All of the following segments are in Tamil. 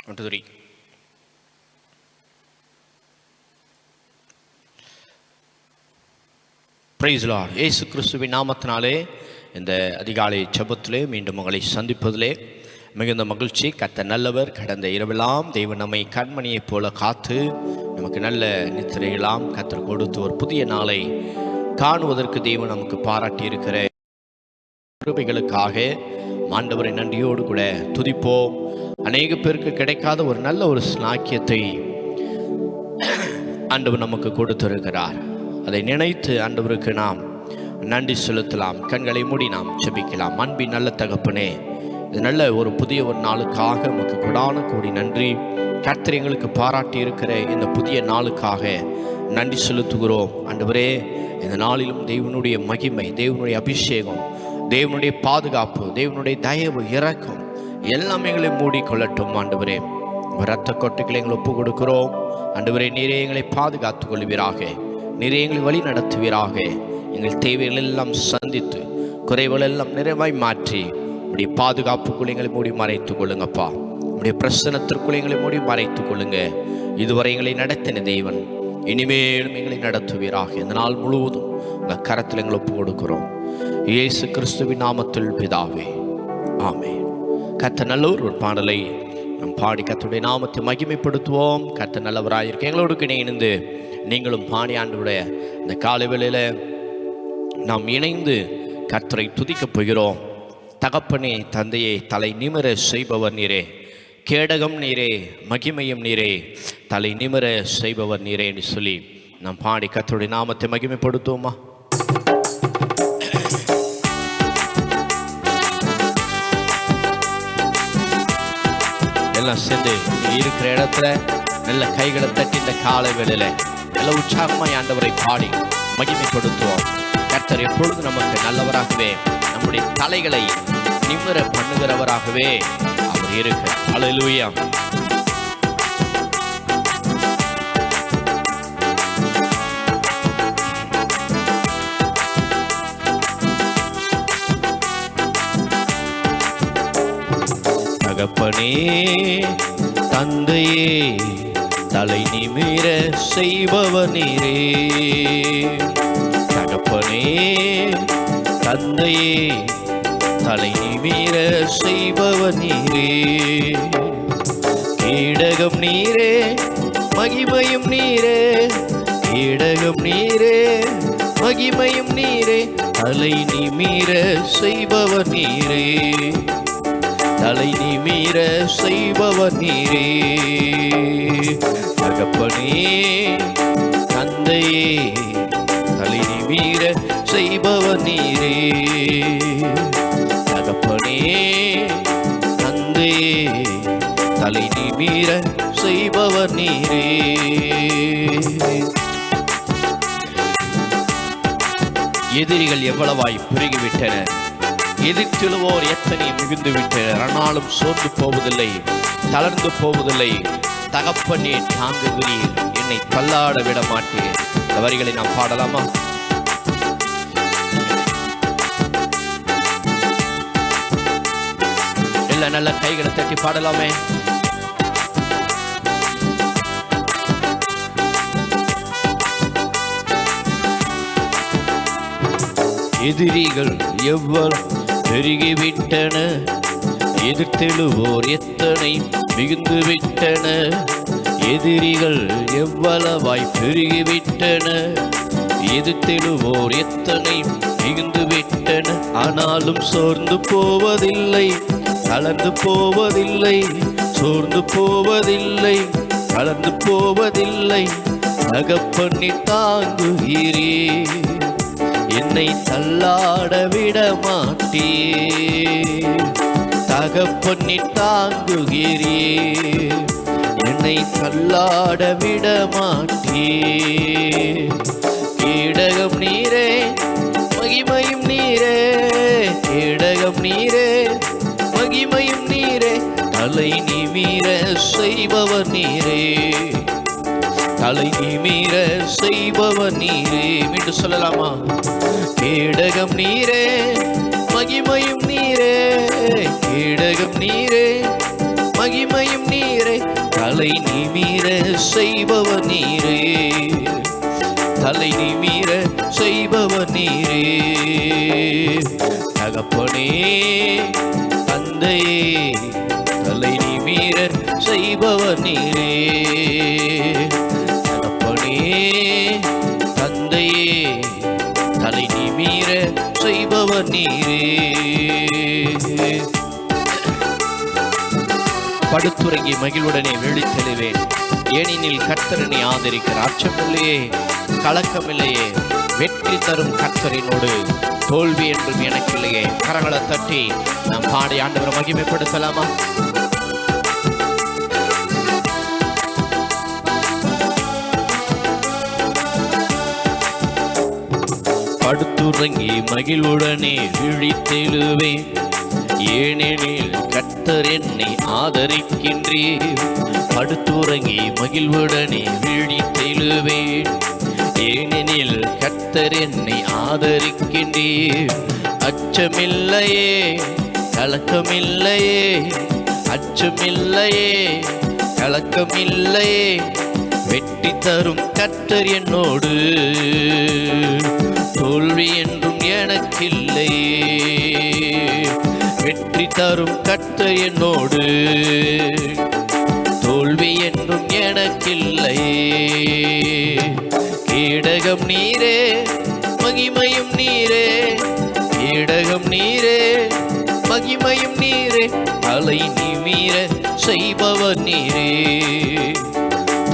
1, 2, 3. Praise lord. இயேசு கிறிஸ்துவின் நாமத்தினாலே இந்த அதிகாலை ஜெபத்திலே மீண்டும் உங்களை சந்திப்பதிலே மிகுந்த மகிழ்ச்சி. கர்த்தர் நல்லவர். கடந்த இரவெல்லாம் தேவன் நம்மை கண்மணியைப் போல காத்து நமக்கு நல்ல நித்திரையெல்லாம் கர்த்தர் கொடுத்து ஒரு புதிய நாளை காணுவதற்கு தேவன் நமக்கு பாராட்டி இருக்கிற கிருபைகளுக்காக ஆண்டவரை நன்றியோடு கூட துதிப்போம். அநேக பேருக்கு கிடைக்காத ஒரு நல்ல ஒரு ஸ்நாக்கியத்தை ஆண்டவர் நமக்கு கொடுத்திருக்கிறார். அதை நினைத்து ஆண்டவருக்கு நாம் நன்றி செலுத்தலாம். கண்களை மூடி நாம் ஜெபிக்கலாம். அன்பின் நல்ல தகப்பனே, இது நல்ல ஒரு புதிய ஒரு நாளுக்காக நமக்கு கொடான கோடி நன்றி. கர்த்தர் எங்களுக்கு பாராட்டி இருக்கிற இந்த புதிய நாளுக்காக நன்றி செலுத்துகிறோம். ஆண்டவரே, இந்த நாளிலும் தேவனுடைய மகிமை, தேவனுடைய அபிஷேகம், தேவனுடைய பாதுகாப்பு, தேவனுடைய தயவு, இரக்கம் எல்லாம் எங்களை மூடிக்கொள்ளட்டும். ஆண்டவரே, இரத்த கொட்டைகளை எங்களை ஒப்பு கொடுக்கிறோம். ஆண்டவரே, நீரே எங்களை பாதுகாத்துக் கொள்வீராக, நீரே எங்களை வழி நடத்துவீராக. எங்கள் தேவைகள் எல்லாம் சந்தித்து குறைவுகள் எல்லாம் நிறைவாய் மாற்றி உடைய பாதுகாப்புக்குள் எங்களை மூடி மறைத்துக் கொள்ளுங்கப்பா. உடைய பிரசனத்திற்குள் எங்களை மூடி மறைத்துக் கொள்ளுங்க. இதுவரை எங்களை நடத்தின தேவன் இனிமேலும் எங்களை நடத்துவீராக. இந்த நாள் முழுவதும் உங்கள் கரத்தில் எங்களை ஒப்பு கொடுக்கிறோம். இயேசு கிறிஸ்துவின் நாமத்தில் பிதாவே, ஆமென். கர்த்தர் நல்லவர் ஒரு பாடலை நம் பாடி கர்த்தருடைய நாமத்தை மகிமைப்படுத்துவோம். கர்த்தர் நல்லவராயிருக்க எங்களோடு இணைந்து நீங்களும் பாடி ஆண்டவருடைய இந்த காலை வேளையில் நாம் இணைந்து கர்த்தரை துதிக்கப் போகிறோம். தகப்பனே, தந்தையே, தலை நிமிர செய்பவர் நீரே, கேடகம் நீரே, மகிமையும் நீரே, தலை நிமிர செய்பவர் நீரே என்று சொல்லி நாம் பாடி கர்த்தருடைய நாமத்தை மகிமைப்படுத்துவோமா? எல்லாம் சேர்ந்து இருக்கிற இடத்துல நல்ல கைகளை தட்டி இந்த காலை வேளையில நல்ல உற்சாகமாய் ஆண்டவரை பாடி மகிமைப்படுத்துவோம். கர்த்தர் எப்பொழுது நமக்கு நல்லவராகவே, நம்முடைய தலைகளை நிமிர பண்ணுகிறவராகவே அவர் இருக்கிறார். அல்லேலூயா. தகப்பனே, தந்தையே, தலை நிமிர செய்பவர் நீரே. தகப்பனே, தந்தையே, தலை நிமிர செய்பவர் நீரே. கேடகம் நீரே, மகிமையும் நீரே, கேடகம் நீரே, மகிமையும் நீரே, தலை நிமிர செய்பவர் நீரே, தலை நிமிர செய்பவர் நீரே. தகப்பனே, தந்தையே, தலை நிமிர செய்பவர் நீரே. தகப்பனே, தந்தையே, தலை நிமிர செய்பவர் நீரே. எதிரிகள் எவ்வளவாய் பெருகிவிட்டனர், எதிர்த்திடுவோர் எத்தனை மிகுந்து விட்டனர். ஆனாலும் சோர்ந்து போவதில்லை, தளர்ந்து போவதில்லை. தகப்பனே, தாங்குகிறீர், என்னை தள்ளாட விட மாட்டேன். இந்த வரிகளை நாம் பாடலாமா? எல்லாம் நல்ல கைகளை தட்டி பாடலாமே. எதிரிகள் எவ்வளவு பெருகிவிட்டன, எதிர்த்தெழுவோர் எத்தனை மிகுந்து விட்டன. எதிரிகள் எவ்வளவாய் பெருகிவிட்டன, எதிர்த்தெழுவோர் எத்தனை மிகுந்து விட்டன. ஆனாலும் சோர்ந்து போவதில்லை, தளர்ந்து போவதில்லை, சோர்ந்து போவதில்லை, தளர்ந்து போவதில்லை. தகப்பனே, தாங்குகிறீ, என்னை தள்ளாட விட மாட்டே. தகப்பனே, தாங்குகிறீ, என்னை தள்ளாட விட மாட்டே. கேடகம் நீரே, மகிமையும் நீரே, கேடகம் நீரே, மகிமையும் நீரே, தலை நிமிர செய்பவர் நீரே, தலை நிமிர செய்பவர் நீரே. மீண்டும் சொல்லலாமா? கேடகம் நீரே, மகிமையும் நீரே, கேடகம் நீரே, மகிமையும் நீரே, தலை நிமிர செய்பவர் நீரே, தலை நிமிர செய்பவர் நீரே. தகப்பனே தந்தையே தலை நிமிர செய்பவர் நீரே, தகப்பனே தந்தையே தலை நிமிர செய்பவர் நீரே. படுத்துறங்கி மகிழ்வுடனே விழித்தெழுவேன், ஏனெனில் கர்த்தரனை ஆதரிக்கிறார். அச்சமில்லையே, கலக்கமில்லையே, வெற்றி தரும் கர்த்தரினோடு தோல்வி என்றும் எனக்கு இல்லையே. கரங்களை தட்டி நாம் பாடி ஆண்டவரை மகிமைப்படுத்தலாமா? படுத்துறங்கி மகிழ்வுடனே விழித்தெழுவேன், ஏனெனில் கர்த்தர் என்னை ஆதரிக்கின்றீர். படுத்துறங்கி மகிழ்வுடனே விழித்தெழுவேன், ஏனெனில் கர்த்தர் என்னை ஆதரிக்கின்றீர். அச்சமில்லையே, கலக்கமில்லையே, அச்சமில்லையே, கலக்கமில்லையே, வெற்றி தரும் கர்த்தர் என்னோடு தோல்வி என்றும் எனக்கில்லையே. வெற்றி தரும் கர்த்தர் என்னோடு தோல்வி என்றும் எனக்கில்லையே. கேடகம் நீரே, மகிமையும் நீரே, கேடகம் நீரே, மகிமையும் நீரே, தலை நிமிர செய்பவர் நீரே,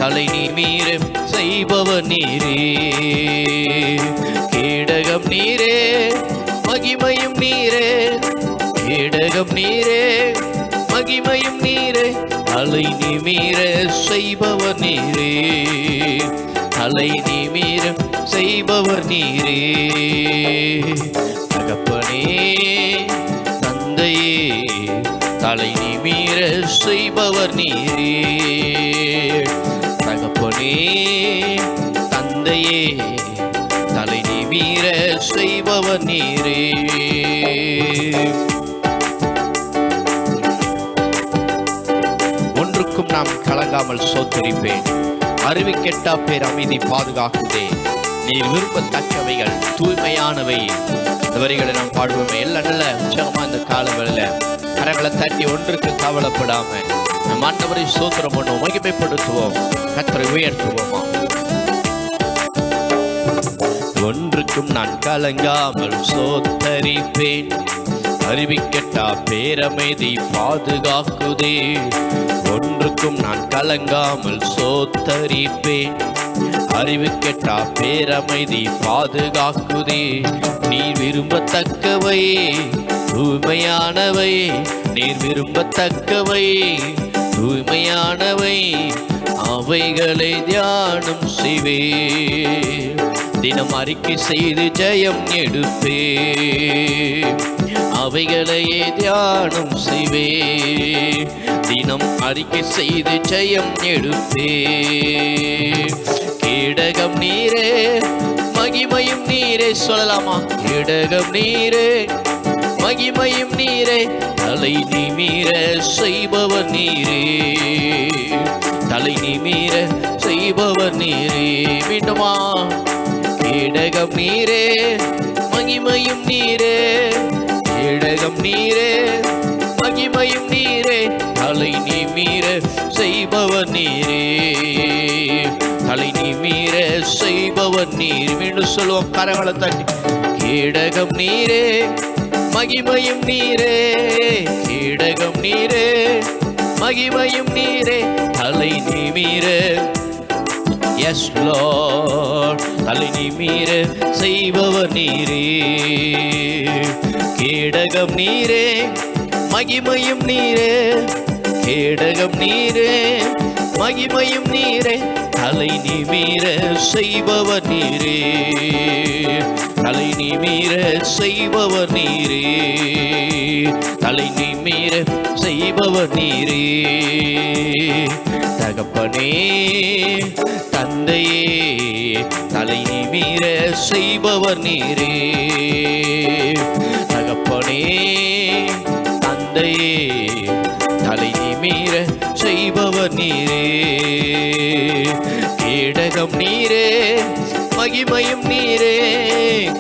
தலை நிமிர செய்பவர் நீரே. கேடகம் நீரே, மகிமையும் நீரே, கேடகம் நீரே, மகிமையும் நீரே, தலை நிமிர செய்பவர் நீரே, தலை நிமிர செய்பவர் நீரே. தகப்பனே தந்தையே தலை நிமிர செய்பவர் நீரே, தகப்பனே தந்தையே தலை நிமிர செய்பவர் நீரே. ஒன்றுக்கும் நாம் கலங்காமல் சோத்தரிப்பேன், அறிவிக்கெட்டா பேர் அமைதி பாதுகாக்குதே. நீர் விரும்பத்தக்கவைகள் தூய்மையானவை. இந்த வரிகளை நாம் பாடுவோமே. எல்லாம் நல்ல உற்சாகமா இந்த காலங்களில் கரங்களை தட்டி ஒன்றுக்கு கவலைப்படாம நம் ஆண்டவரை ஸ்தோத்திரம் பண்ணுவோம், மகிமைப்படுத்துவோம், கர்த்தரை உயர்த்துவோமா. ஒன்றுக்கும் நான் கலங்காமல் சோத்தரிப்பேன், அறிவிக்கட்டா பேரமைதி பாதுகாக்குதே. ஒன்றுக்கும் நான் கலங்காமல் சோத்தரிப்பேன், அறிவிக்கட்டா பேரமைதி பாதுகாக்குதே. நீர் விரும்பத்தக்கவை தூய்மையானவை, நீர் விரும்பத்தக்கவை தூய்மையானவை, அவைகளை தியானம் செய்வே. தினம் அறிக்கை செய்து ஜெயம் எடுப்பே, அவைகளையே தியானம் செய்வே. தினம் அறிக்கை செய்து ஜெயம் எடுப்பே. கேடகம் நீரே, மகிமையும் நீரே, சொல்லலாமா? கேடகம் நீரே, மகிமையும் நீரே, தலை நிமிர செய்பவர் நீரே, தலை நிமிர செய்பவர் நீரே. மீண்டுமா? கேடகம் நீரே, மகிமையும் நீரே, கேடகம் நீரே, மகிமையும் நீரே, தலை நிமிர செய்பவர் நீரே, தலை நிமிர செய்பவர் நீர். மீண்டும் சொல்லுவோம், கரங்களை தட்டி. கேடகம் நீரே, மகிமையும் நீரே, கேடகம் நீரே, மகிமையும் நீரே, தலை நிமிர. எஸ் லார்ட், தலை நிமிர செய்பவர் நீரே. கேடகம் நீரே, மகிமையும் நீரே, கேடகம் நீரே, மகிமையும் நீரே, தலை நிமிர செய்பவர் நீரே, தலை நிமிர செய்பவர் நீரே, தலை நிமிர செய்பவர் நீரே. தகப்பனே தந்தையே தலை நிமிர செய்பவர் நீரே. தகப்பனே தந்தையே தலை நிமிர செய்பவர் நீரே. கேடகம் நீரே, மகிமையும் நீரே,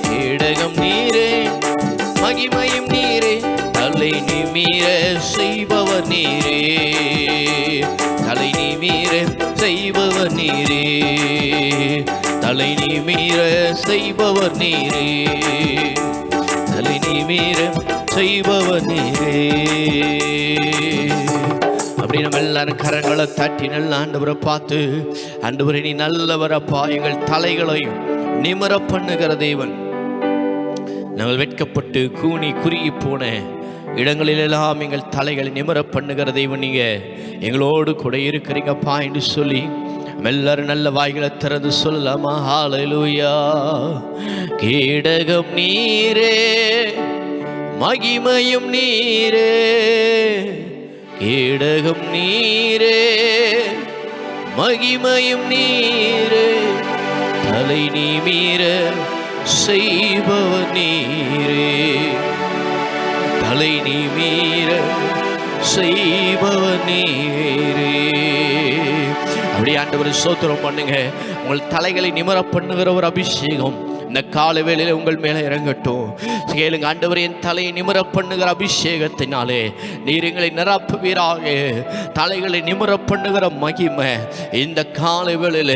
கேடகம் நீரே, மகிமையும் நீரே, தலை நிமிர செய்பவர் நீரே, தலை நிமிர செய்பவர் நீரே, தலை நிமிர செய்பவர் நீரே, தலை நிமிர செய்பவர் நீரே. அப்படி நம்ம எல்லாரும் கரங்களை தட்டி நல்ல ஆண்டவரை பார்த்து, ஆண்டவரே நீ நல்லவரப்பா, எங்கள் தலைகளையும் நிமிர பண்ணுகிற தேவன். நாங்கள் வெட்கப்பட்டு கூனி குறுகி போன இடங்களிலெல்லாம் எங்கள் தலைகளை நிமிர பண்ணுகிற தெய்வம் நீங்க எங்களோடு கூட இருக்கிறீங்கப்பா என்று சொல்லி எல்லாரும் நல்ல வாய்களை திறந்து சொல்லலாமா? ஹல்லேலூயா. கேடகம் நீரே, மகிமையும் நீரே, கேடகம் நீரே, மகிமையும் நீரே, தலை நிமிர செய்பவர் நீரே, தலை நிமிர செய்பவர் நீரே. அப்படியே ஆண்டவரை ஸ்தோத்திரம் பண்ணுங்க. உங்கள் தலைகளை நிமிர பண்ணுகிற ஒரு அபிஷேகம் இந்த கால வேளையில உங்கள் மேல இறங்கட்டும். கேளுங்க, ஆண்டவரே என் தலையை நிமிர பண்ணுகிற அபிஷேகத்தினாலே நீர் எங்களை நிரப்புவீராக. தலைகளை நிமிர பண்ணுகிற மகிமை இந்த கால வேளையில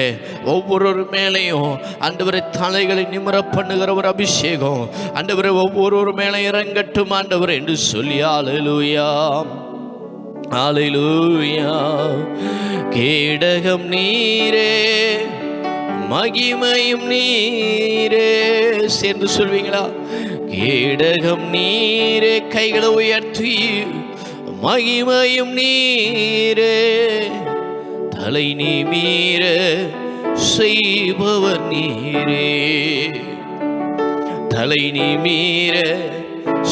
ஒவ்வொரு மேலையும் ஆண்டவரே தலைகளை நிமிர பண்ணுகிற ஒரு அபிஷேகம் ஆண்டவரே ஒவ்வொரு மேலே இறங்கட்டும் ஆண்டவரே என்று சொல்லி ஹல்லேலூயா, ஹல்லேலூயா. கேடகம் நீரே, மகிமையும் நீரே. சேர்ந்து சொல்வீங்களா? கேடகம் நீரே, கைகளை உயர்த்தி, மகிமையும் நீரே, தலை நிமிர செய்பவர் நீரே, தலை நிமிர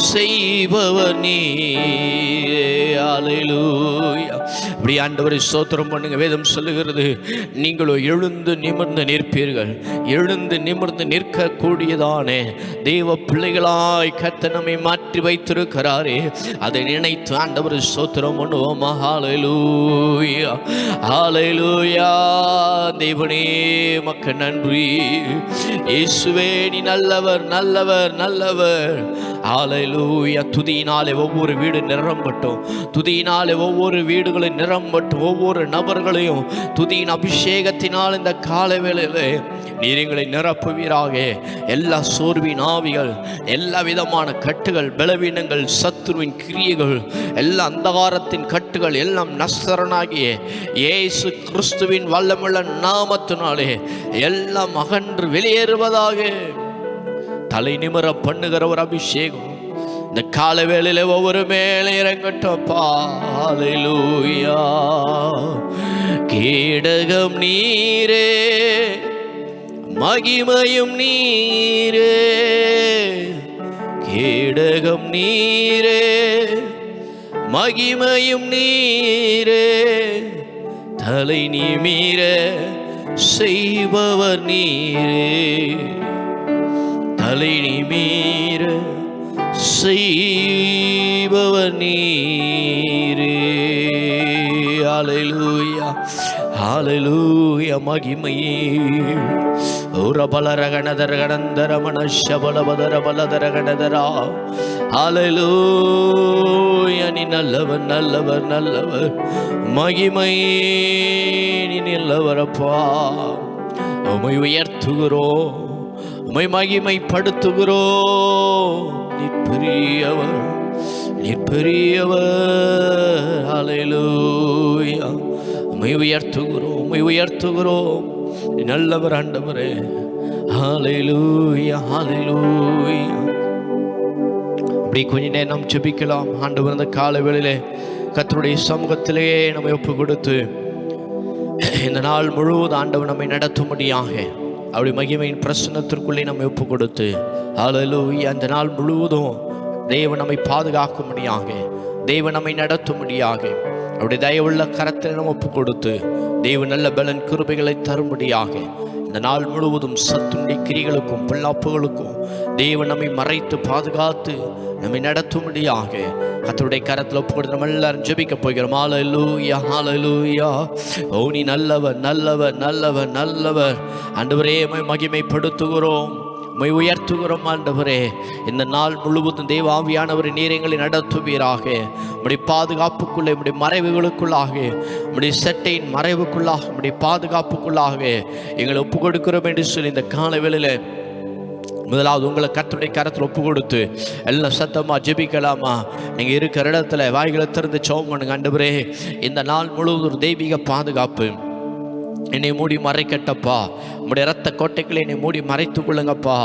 செய்பவர் நீரே. ஹல்லேலூயா. அப்படி ஆண்டவரை ஸ்தோத்திரம் பண்ணுங்க. வேதம் சொல்லுகிறது, நீங்களோ எழுந்து நிமிர்ந்து நிற்பீர்கள். எழுந்து நிமிர்ந்து நிற்கக்கூடியதானே தெய்வ பிள்ளைகளாய் கர்த்தர் நம்மை மாற்றி வைத்திருக்கிறாரே, அதை நினைத்து ஆண்டவரை ஸ்தோத்திரம் பண்ணுவோமா? ஹல்லேலூயா, ஹல்லேலூயா. தேவனே மக்கு நன்றி. இயேசுவே நீ நல்லவர், நல்லவர், நல்லவர். ஹல்லேலூயா. துதியினாலே ஒவ்வொரு வீடு நிரம்பட்டும், துதியினாலே ஒவ்வொரு வீடுகளும் நிரம்பட்டும், ஒவ்வொரு நபர்களையும் துதியின் அபிஷேகத்தினால் இந்த கால வேளையிலே நீர் எங்களை நிரப்புவீராக. எல்லா சோர்வின் ஆவிகள், எல்லா விதமான கட்டுகள், பலவீனங்கள், சத்துருவின் கிரியைகள், எல்லா அந்தகாரத்தின் கட்டுகள் எல்லாம் நஸ்தரனாகிய இயேசு கிறிஸ்துவின் வல்லமுள்ள நாமத்தினாலே எல்லாம் அகன்று வெளியேறுவதாக. தலை நிமிர பண்ணுகிற ஒரு அபிஷேகம் இந்த கால வேளையில ஒவ்வொரு மேலே இறங்கட்டப்பா. ஹல்லேலூயா. கேடகம் நீரே, மகிமையும் நீரே, கேடகம் நீரே, மகிமையும் நீரே, தலை நிமிர செய்பவர் நீரே, தலை நிமிர செய்பவர் நீரே. ஹல்லேலூயா, ஹல்லேலூயா. மகிமையே ஓரபலரகணதரகணந்தர மனஷபலபதர பலதரகணதரா. ஹல்லேலூயா. நீ நல்லவர், நல்லவர், நல்லவர். மகிமையே நீ நல்லவரப்பா. உம்மை உயர்த்துகிறோம், உம்மை மகிமைப்படுத்துகிறோம். நீ பெரியவர், நீ பெரியவர். ஹல்லேலூயா. உம்மை உயர்த்துகிறோம், உம்மை உயர்த்துகிறோம். நீ நல்லவர் ஆண்டவரே. ஹல்லேலூயா, ஹல்லேலூயா. அப்படி கொஞ்ச நேரம் நாம் ஜெபிக்கலாம். ஆண்டவர் இந்த கால வேளையிலே கர்த்தருடைய சமூகத்திலே நம்மை ஒப்பு கொடுத்து இந்த நாள் முழுவதும் ஆண்டவர் நம்மை நடத்தும்படியாக அப்படி மகிமையின் பிரசன்னத்திற்குள்ளே நம்மை ஒப்பு கொடுத்து ஹல்லேலூயா. அந்த நாள் முழுவதும் தேவன் நம்மை பாதுகாக்கும்படியாக, தேவன் நம்மை நடத்தும்படியாக அப்படி தயவுள்ள கரத்தில் நம்ம ஒப்பு கொடுத்து தேவன் நல்ல பலன் கிருபைகளை தரும்படியாக இந்த நாள் முழுவதும் சத்துண்டி கிரிகளுக்கும் பொல்லாப்புகளுக்கும் தேவன் நம்மை மறைத்து பாதுகாத்து நம்மை நடத்தும்படியாக கர்த்தருடைய கரத்தில் ஒப்புக்கொடுத்து நம்ம எல்லாரும் ஜெபிக்க போகிறோம். ஹல்லேலூயா, ஹல்லேலூயா. ஓ நீ நல்லவர், நல்லவர், நல்லவர், நல்லவர். ஆண்டவரே உம்மை மகிமைப்படுத்துகிறோம், உம்மை உயர்த்துகிறோம். ஆண்டவரே இந்த நாள் முழுவதும் தேவ ஆவியானவரை நீர் எங்களை நடத்துவீராக. உம்முடைய பாதுகாப்புக்குள்ளே, உம்முடைய மறைவுகளுக்குள்ளாக, உம்முடைய சட்டையின் மறைவுக்குள்ளாக, உம்முடைய பாதுகாப்புக்குள்ளாக எங்களை ஒப்பு கொடுக்கிறோம் என்று சொல்லி இந்த கால வேளையில முதலாவது உங்களை கர்த்தருடைய கரத்தில் ஒப்பு கொடுத்து எல்லாம் சத்தமாக ஜெபிக்கலாமா? நீங்கள் இருக்கிற இடத்துல வாய்களை திறந்து ஜெபம் பண்ணுங்க. ஆண்டவரே இந்த நாள் முழுவதும் ஒரு தெய்வீக பாதுகாப்பு என்னை மூடி மறைக்கட்டப்பா, உங்களுடைய ரத்த கோட்டைகளை என்னை மூடி மறைத்து கொள்ளுங்கப்பா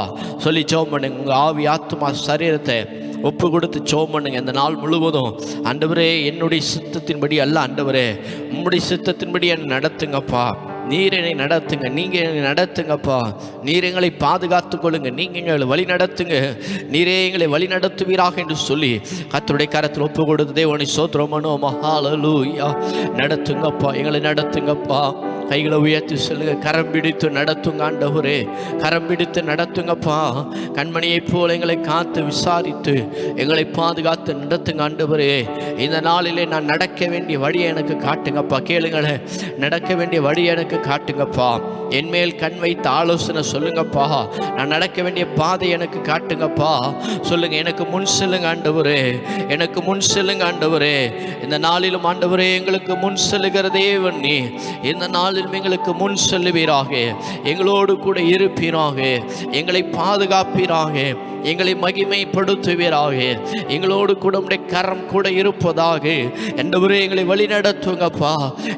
சொல்லி ஜெபம் பண்ணுங்க. உங்கள் ஆவி ஆத்துமா சரீரத்தை ஒப்பு கொடுத்து ஜெபம் பண்ணுங்க. இந்த நாள் முழுவதும் ஆண்டவரே என்னுடைய சித்தத்தின்படி அல்ல, ஆண்டவரே உம்முடைய சித்தத்தின்படி என்னை நடத்துங்கப்பா. நீர் என்னை நடத்துங்க, நீங்கள் என்னை நடத்துங்கப்பா. நீர் எங்களை பாதுகாத்து கொள்ளுங்க, நீங்கள் எங்களை வழி நடத்துங்க, நீரே எங்களை வழி நடத்துவீராக என்று சொல்லி கர்த்தருடைய கரத்தில் ஒப்பு கொடுத்து தேவனை ஸ்தோத்திரம் பண்ணுவோம். ஹல்லேலூயா. நடத்துங்கப்பா, எங்களை நடத்துங்கப்பா. கைகளை உயர்த்தி சொல்லுங்க. கரம் பிடித்து நடத்துங்க ஆண்டவரே, கரம் பிடித்து நடத்துங்கப்பா. கண்மணியை போல எங்களை காத்து விசாரித்து எங்களை பாதுகாத்து நடத்துங்க ஆண்டவரே. இந்த நாளிலே நான் நடக்க வேண்டிய வழியை எனக்கு காட்டுங்கப்பா. கேளுங்களேன், நடக்க வேண்டிய வழியை எனக்கு காட்டுங்கப்பா. என்மேல் கண் வைத்து ஆலோசனை சொல்லுங்கப்பா. நான் நடக்க வேண்டிய பாதை எனக்கு காட்டுங்கப்பா. சொல்லுங்க, எனக்கு முன் செல்லுங்க ஆண்டவரே, எனக்கு முன் செல்லுங்க ஆண்டவரே. இந்த நாளிலும் ஆண்டவரே எங்களுக்கு முன் செல்லுகிற தேவன் நீ. இந்த நாளிலும் எங்களுக்கு முன் செல்லுவீராக, எங்களோடு கூட இருப்பீராக, எங்களை பாதுகாப்பீராக, எங்களை மகிமைப்படுத்துவீராக, எங்களோடு கூட உம்முடைய கரம் கூட இருப்பதாக. ஆண்டவரே எங்களை வழி நடத்துங்கப்பா.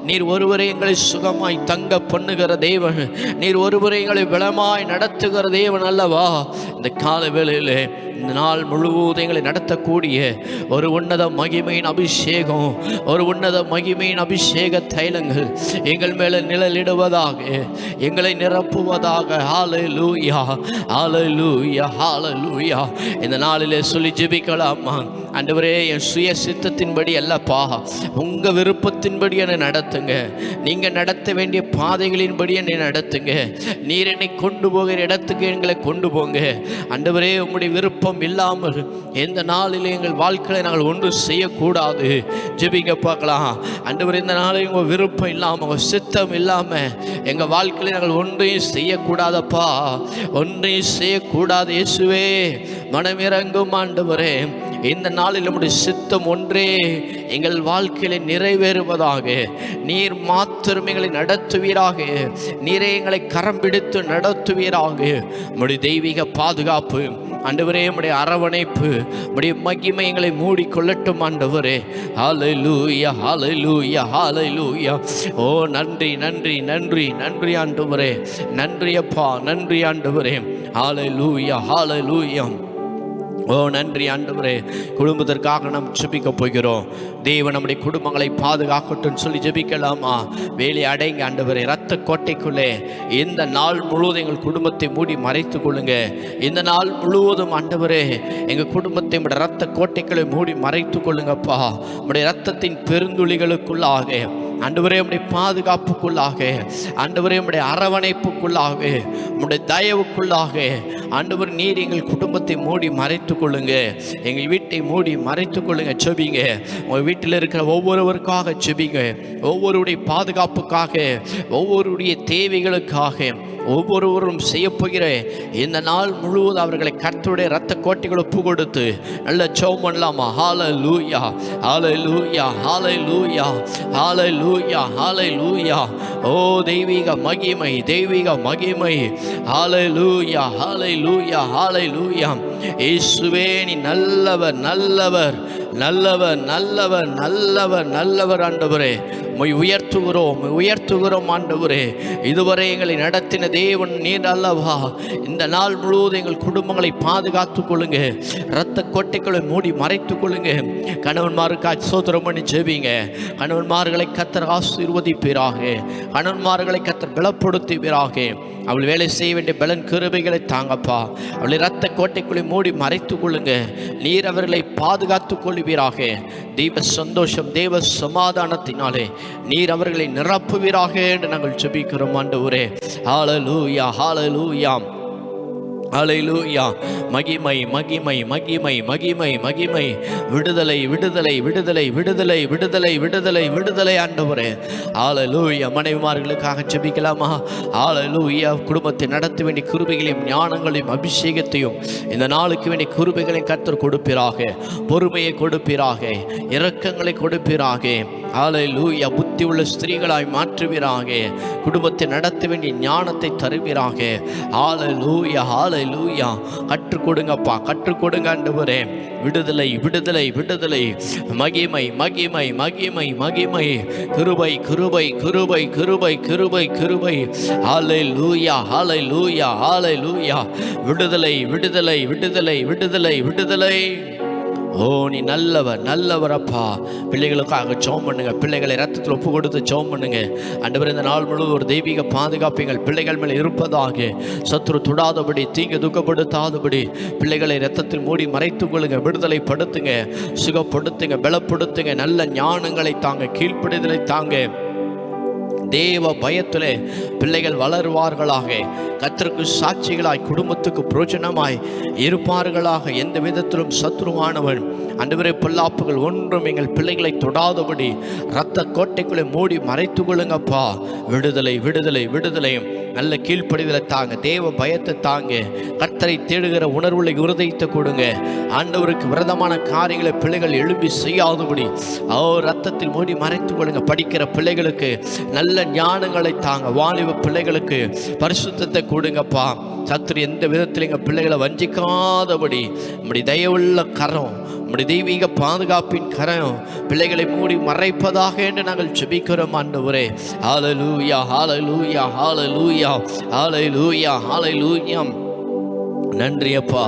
நீர் ஒருவரே எங்களை சுகமாய் தங்க பண்ணுகிற தேவன், நீர் ஒருவரே எங்களை பலமாய் நடத்துகிற தேவன் அல்லவா? இந்த கால வேளையிலே இந்த நாள் முழுவதும் எங்களை நடத்தக்கூடிய ஒரு உன்னத மகிமையின் அபிஷேகம், ஒரு உன்னத மகிமையின் அபிஷேக தைலங்கள் எங்கள் மேலே நிழலிடுவதாக, எங்களை நிரப்புவதாக. ஹல்லேலூயா, ஹல்லேலூயா, ஹல்லேலூயா. இந்த நாளிலே சொல்லி ஜெபிக்கலாமா? ஆண்டவரே என் சுய சித்தத்தின்படி அல்லப்பா, உங்கள் விருப்பத்தின்படி என்னை நடத்துங்க. நீங்கள் நடத்த வேண்டிய பாதைகளின்படி என்னை நடத்துங்க. நீர் என்னை கொண்டு போகிற இடத்துக்கு எங்களை கொண்டு போங்க. ஆண்டவரே உம்முடைய விருப்பம் இல்லாமல் எந்த நாளிலே எங்கள் வாழ்க்கையில் நாங்கள் ஒன்றும் செய்யக்கூடாது. ஜெபிக்க பார்க்கலாம். ஆண்டவரே இந்த நாளில் உங்கள் விருப்பம் இல்லாமல், உங்கள் சித்தம் இல்லாமல் எங்கள் வாழ்க்கையில் நாங்கள் ஒன்றையும் செய்யக்கூடாதப்பா, ஒன்றையும் செய்யக்கூடாது. இயேசுவே மனமிறங்கும் ஆண்டவரே. இந்த நாளில் நம்முடைய சித்தம் ஒன்றே எங்கள் வாழ்க்கையில நிறைவேறுவதாக. நீர் மாத்திரம் எங்களை நடத்துவீராக, நீரே எங்களை கரம் பிடித்து நடத்துவீராக. நம்முடைய தெய்வீக பாதுகாப்பு ஆண்டவரே, நம்முடைய அரவணைப்பு, நம்முடைய மகிமை எங்களை மூடிக்கொள்ளட்டும் ஆண்டவரே. ஹல்லேலூயா, ஹல்லேலூயா, ஹல்லேலூயா. ஓ நன்றி, நன்றி, நன்றி, நன்றி ஆண்டவரே, நன்றி அப்பா, நன்றி ஆண்டவரே. ஹல்லேலூயா, ஹல்லேலூயா. ஓ நன்றி ஆண்டவரே. குடும்பத்திற்காக நாம் ஜெபிக்க போகிறோம். தேவன் நம்முடைய குடும்பங்களை பாதுகாக்கட்டும் சொல்லி ஜெபிக்கலாமா? வேலை அடைங்க ஆண்டவரே. இரத்த கோட்டைக்குள்ளே இந்த நாள் முழுவதும் எங்கள் குடும்பத்தை மூடி மறைத்து கொள்ளுங்க. இந்த நாள் முழுவதும் ஆண்டவரே எங்கள் குடும்பத்தை நம்முடைய இரத்த கோட்டைக்குள்ளே மூடி மறைத்து கொள்ளுங்கப்பா. நம்முடைய இரத்தத்தின் பெருந்துளிகளுக்குள்ளாக ஆண்டவரே, உம்முடைய பாதுகாப்புக்குள்ளாக, ஆண்டவரே உம்முடைய அரவணைப்புக்குள்ளாக, உம்முடைய தயவுக்குள்ளாக ஆண்டவர் நீர் எங்கள் குடும்பத்தை மூடி மறைத்து கொள்ளுங்க. எங்கள் வீட்டை மூடி மறைத்து கொள்ளுங்க. ஜெபிங்க. உங்கள் வீட்டில் இருக்கிற ஒவ்வொருவருக்காக ஜெபிங்க. ஒவ்வொருடைய பாதுகாப்புக்காக, ஒவ்வொருடைய தேவைகளுக்காக, ஒவ்வொருவரும் செய்யப்போகிற இந்த நாள் முழுவதும் அவர்களை கர்த்தருடைய இரத்த கோட்டைகளை ஒப்பு கொடுத்து நல்ல ஜெபம் பண்ணலாமா? ஹல்லேலூயா, ஹல்லேலூயா, ஹல்லேலூயா, ஹல்லேலூயா, ஹல்லேலூயா. ஓ தெய்வீக மகிமை, தெய்வீக மகிமை. ஹல்லேலூயா, ஹல்லேலூயா, ஹல்லேலூயா. இயேசுவே நீ நல்லவர், நல்லவர், நல்லவர், நல்லவர், நல்லவர், நல்லவர் ஆண்டவரே. உம்மை உயர்த்துகிறோம், உயர்த்துகிறோம் ஆண்டவரே. இதுவரை எங்களை நடத்தின தேவன் நீர் அல்லவா? இந்த நாள் முழுவதும் எங்கள் குடும்பங்களை பாதுகாத்து கொள்ளுங்க. இரத்த கோட்டைகளை மூடி மறைத்து கொள்ளுங்க. கணவன்மாருக்கு ஸ்தோத்திரம் பண்ணி ஜெபிங்க. கணவன்மார்களை கர்த்தர் ஆசீர்வதிப்பீராக. கணவன்மார்களை கர்த்தர் பலப்படுத்துவீராக. அவள் வேலை செய்ய வேண்டிய பலன் கிருபைகளை தாங்கப்பா. அவளை இரத்த கோட்டைக்குள்ளே மூடி மறைத்து கொள்ளுங்க. நீர் அவர்களை பாதுகாத்து கொள்வீராக. தெய்வ சந்தோஷம், தெய்வ சமாதானத்தினாலே நீர் அவர்களை நிரப்புவீராக என்று நாங்கள் ஜெபிக்கிறோம் ஆண்டவரே. ஹல்லேலூயா, ஹல்லேலூயா, ஹல்லேலூயா. மகிமை மகிமை மகிமை மகிமை மகிமை. விடுதலை விடுதலை விடுதலை விடுதலை விடுதலை விடுதலை விடுதலை ஆண்டவரே. ஹல்லேலூயா. மனைவிமார்களுக்காக ஜெபிக்கலாமா? ஹல்லேலூயா. குடும்பத்தை நடத்த வேண்டிய கிருபைகளையும் ஞானங்களையும் அபிஷேகத்தையும் இந்த நாளுக்கு வேண்டிய கிருபைகளை கர்த்தர் கொடுப்பீராக, பொறுமையை கொடுப்பீராக, இரக்கங்களை கொடுப்பீராக. ஹல்லேலூயா. புத்தி உள்ள ஸ்திரீகளாய் மாற்றுவீராக, குடும்பத்தை நடத்த வேண்டிய ஞானத்தை தருவீராக. ஹல்லேலூயா, ஹல்லேலூயா. கற்றுக் கொடுங்கப்பா, கற்றுக் கொடுங்க ஆண்டவரே. விடுதலை விடுதலை விடுதலை. மகிமை மகிமை மகிமை மகிமை. கிருபை கிருபை கிருபை கிருபை கிருபை கிருபை. ஹல்லேலூயா, ஹல்லேலூயா, ஹல்லேலூயா. விடுதலை விடுதலை விடுதலை விடுதலை விடுதலை. ஓ, நீ நல்லவர் நல்லவர் அப்பா. பிள்ளைகளுக்காக ஜெபம் பண்ணுங்க. பிள்ளைகளை ரத்தத்தில் ஒப்பு கொடுத்து ஜெபம் பண்ணுங்க. ஆண்டவரே, இந்த நாள் முழுவதும் ஒரு தெய்வீக பாதுகாப்புகள் பிள்ளைகள் மேலே இருப்பதாக. சத்துரு தொடாதபடி, தீங்கு துக்கப்படுத்தாதபடி பிள்ளைகளை ரத்தத்தில் மூடி மறைத்துக் கொள்ளுங்க. விடுதலை படுத்துங்க, சுகப்படுத்துங்க, பலப்படுத்துங்க. நல்ல ஞானங்களை தாங்க, கீழ்ப்படிதலை தாங்க. தேவ பயத்திலே பிள்ளைகள் வளருவார்களாக. கர்த்தருக்கு சாட்சிகளாய், குடும்பத்துக்கு பிரயோஜனமாய் இருப்பார்களாக. எந்த விதத்திலும் சத்ருவானவன் ஆண்டவரே பொல்லாப்புகள் ஒன்றும் எங்கள் பிள்ளைகளை தொடாதபடி இரத்த கோட்டைக்குள்ளே மூடி மறைத்து கொள்ளுங்கப்பா. விடுதலை விடுதலை விடுதலையும் நல்ல கீழ்ப்படிதலை தாங்க, தேவ பயத்தை தாங்க. கர்த்தரை தேடுகிற உணர்வுகளை உறுதித்து கொடுங்க. ஆண்டவருக்கு விரதமான காரியங்களை பிள்ளைகள் எழும்பி செய்யாதபடி ரத்தத்தில் மூடி மறைத்து கொள்ளுங்க. படிக்கிற பிள்ளைகளுக்கு நல்ல ஞானங்களை தாங்க. வாலிப பிள்ளைகளுக்கு பரிசுத்தத்தை கொடுங்கப்பா. சத்துரு எந்த விதத்தில் எங்கள் பிள்ளைகளை வஞ்சிக்காதபடி நம்முடைய தயவுள்ள கரம், நம்முடைய தெய்வீக பாதுகாப்பின் கரம் பிள்ளைகளை மூடி மறைப்பதாக என்று நாங்கள் ஜெபிக்கிறோம் ஆண்டவரே. ஹல்லேலூயா, ஹல்லேலூயா, ஹல்லேலூயா, ஹல்லேலூயா, ஹல்லேலூயா. நன்றி அப்பா,